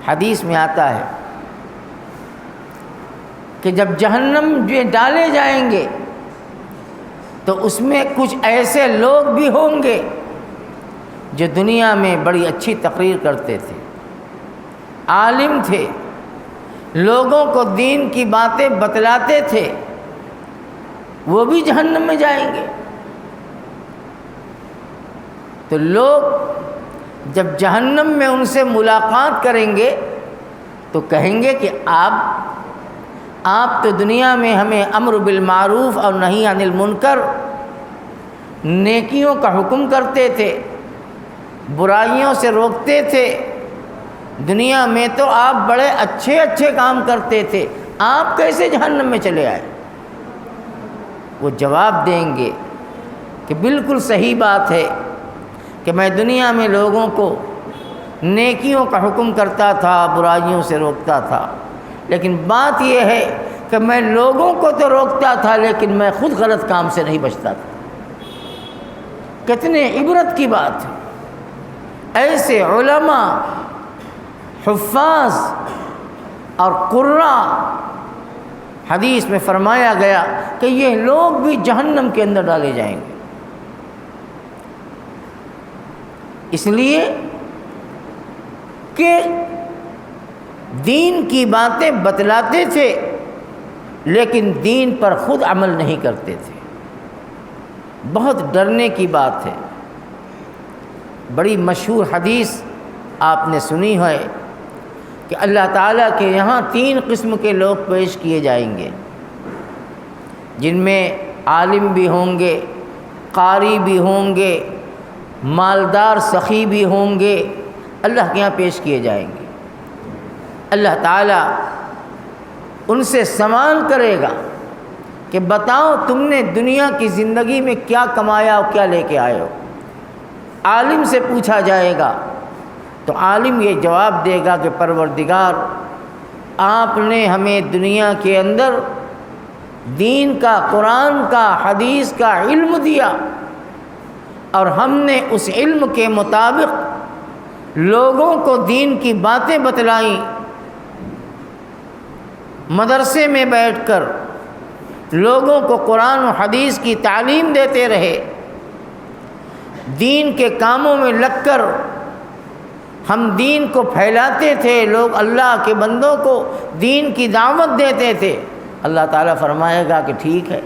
حدیث میں آتا ہے کہ جب جہنم میں ڈالے جائیں گے تو اس میں کچھ ایسے لوگ بھی ہوں گے جو دنیا میں بڑی اچھی تقریر کرتے تھے، عالم تھے، لوگوں کو دین کی باتیں بتلاتے تھے، وہ بھی جہنم میں جائیں گے۔ تو لوگ جب جہنم میں ان سے ملاقات کریں گے تو کہیں گے کہ آپ تو دنیا میں ہمیں امر بالمعروف اور نہی عن المنکر، نیکیوں کا حکم کرتے تھے، برائیوں سے روکتے تھے، دنیا میں تو آپ بڑے اچھے اچھے کام کرتے تھے، آپ کیسے جہنم میں چلے آئے؟ وہ جواب دیں گے کہ بالکل صحیح بات ہے کہ میں دنیا میں لوگوں کو نیکیوں کا حکم کرتا تھا، برائیوں سے روکتا تھا، لیکن بات یہ ہے کہ میں لوگوں کو تو روکتا تھا لیکن میں خود غلط کام سے نہیں بچتا تھا۔ کتنے عبرت کی بات ہے، ایسے علماء، حفاظ اور قراء، حدیث میں فرمایا گیا کہ یہ لوگ بھی جہنم کے اندر ڈالے جائیں گے۔ اس لیے کہ دین کی باتیں بتلاتے تھے لیکن دین پر خود عمل نہیں کرتے تھے۔ بہت ڈرنے کی بات ہے۔ بڑی مشہور حدیث آپ نے سنی ہے کہ اللہ تعالیٰ کے یہاں 3 قسم کے لوگ پیش کیے جائیں گے، جن میں عالم بھی ہوں گے، قاری بھی ہوں گے، مالدار سخی بھی ہوں گے، اللہ کے یہاں پیش کیے جائیں گے۔ اللہ تعالیٰ ان سے سوال کرے گا کہ بتاؤ تم نے دنیا کی زندگی میں کیا کمایا اور کیا لے کے آئے ہو؟ عالم سے پوچھا جائے گا تو عالم یہ جواب دے گا کہ پروردگار، آپ نے ہمیں دنیا کے اندر دین کا، قرآن کا، حدیث کا علم دیا اور ہم نے اس علم کے مطابق لوگوں کو دین کی باتیں بتلائیں، مدرسے میں بیٹھ کر لوگوں کو قرآن و حدیث کی تعلیم دیتے رہے، دین کے کاموں میں لگ کر ہم دین کو پھیلاتے تھے، لوگ اللہ کے بندوں کو دین کی دعوت دیتے تھے۔ اللہ تعالیٰ فرمائے گا کہ ٹھیک ہے،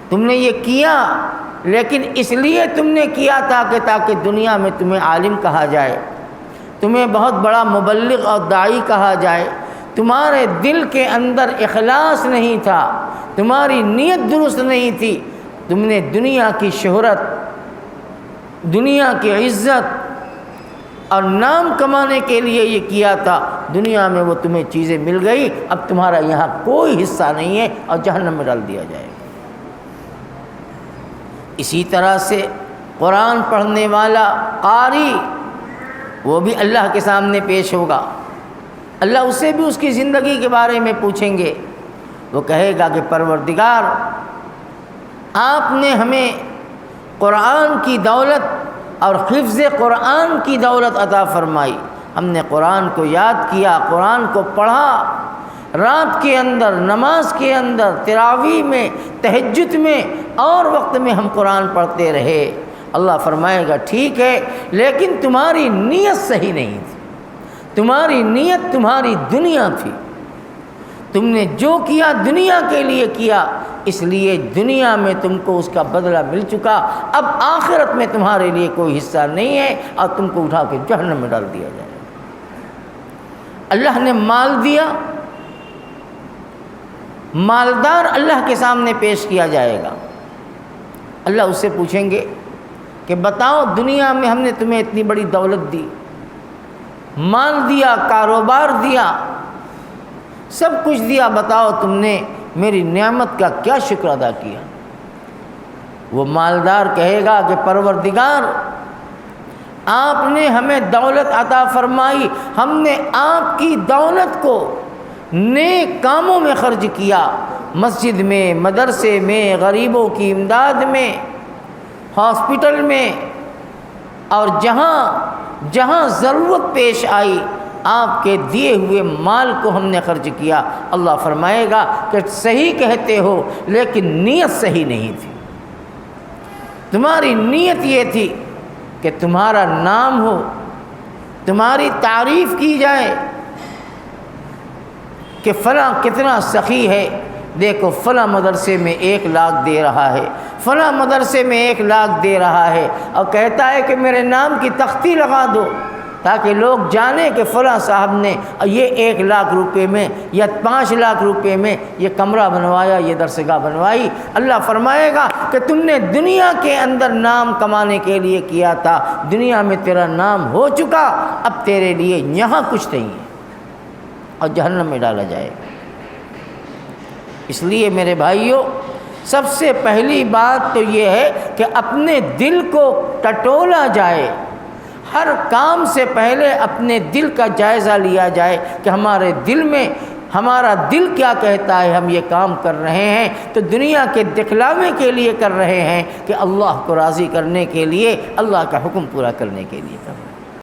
تم نے یہ کیا لیکن اس لیے تم نے کیا تھا کہ تاکہ دنیا میں تمہیں عالم کہا جائے، تمہیں بہت بڑا مبلغ اور داعی کہا جائے۔ تمہارے دل کے اندر اخلاص نہیں تھا، تمہاری نیت درست نہیں تھی، تم نے دنیا کی شہرت، دنیا کی عزت اور نام کمانے کے لیے یہ کیا تھا، دنیا میں وہ تمہیں چیزیں مل گئی، اب تمہارا یہاں کوئی حصہ نہیں ہے اور جہنم میں ڈال دیا جائے گا۔ اسی طرح سے قرآن پڑھنے والا قاری، وہ بھی اللہ کے سامنے پیش ہوگا، اللہ اس سے بھی اس کی زندگی کے بارے میں پوچھیں گے۔ وہ کہے گا کہ پروردگار، آپ نے ہمیں قرآن کی دولت اور حفظ قرآن کی دولت عطا فرمائی، ہم نے قرآن کو یاد کیا، قرآن کو پڑھا، رات کے اندر، نماز کے اندر، تراویح میں، تہجد میں اور وقت میں ہم قرآن پڑھتے رہے۔ اللہ فرمائے گا ٹھیک ہے، لیکن تمہاری نیت صحیح نہیں تھی، تمہاری نیت تمہاری دنیا تھی، تم نے جو کیا دنیا کے لیے کیا، اس لیے دنیا میں تم کو اس کا بدلہ مل چکا، اب آخرت میں تمہارے لیے کوئی حصہ نہیں ہے اور تم کو اٹھا کے جہنم میں ڈال دیا جائے۔ اللہ نے مال دیا، مالدار اللہ کے سامنے پیش کیا جائے گا، اللہ اس سے پوچھیں گے کہ بتاؤ دنیا میں ہم نے تمہیں اتنی بڑی دولت دی، مال دیا، کاروبار دیا، سب کچھ دیا، بتاؤ تم نے میری نعمت کا کیا شکر ادا کیا؟ وہ مالدار کہے گا کہ پروردگار، آپ نے ہمیں دولت عطا فرمائی، ہم نے آپ کی دولت کو نیک کاموں میں خرچ کیا، مسجد میں، مدرسے میں، غریبوں کی امداد میں، ہاسپٹل میں، اور جہاں جہاں ضرورت پیش آئی آپ کے دیے ہوئے مال کو ہم نے خرچ کیا۔ اللہ فرمائے گا کہ صحیح کہتے ہو لیکن نیت صحیح نہیں تھی، تمہاری نیت یہ تھی کہ تمہارا نام ہو، تمہاری تعریف کی جائے کہ فلاں کتنا سخی ہے، دیکھو فلاں مدرسے میں 1 لاکھ دے رہا ہے، فلاں مدرسے میں 1 لاکھ دے رہا ہے، اور کہتا ہے کہ میرے نام کی تختی لگا دو تاکہ لوگ جانیں کہ فلاں صاحب نے یہ 1 لاکھ روپے میں یا 5 لاکھ روپے میں یہ کمرہ بنوایا، یہ درسگاہ بنوائی۔ اللہ فرمائے گا کہ تم نے دنیا کے اندر نام کمانے کے لیے کیا تھا، دنیا میں تیرا نام ہو چکا، اب تیرے لیے یہاں کچھ نہیں ہے، اور جہنم میں ڈالا جائے گا۔ اس لیے میرے بھائیوں، سب سے پہلی بات تو یہ ہے کہ اپنے دل کو ٹٹولا جائے، ہر کام سے پہلے اپنے دل کا جائزہ لیا جائے کہ ہمارے دل میں ہمارا دل کیا کہتا ہے، ہم یہ کام کر رہے ہیں تو دنیا کے دکھلاوے کے لیے کر رہے ہیں کہ اللہ کو راضی کرنے کے لیے، اللہ کا حکم پورا کرنے کے لیے کر رہے ہیں۔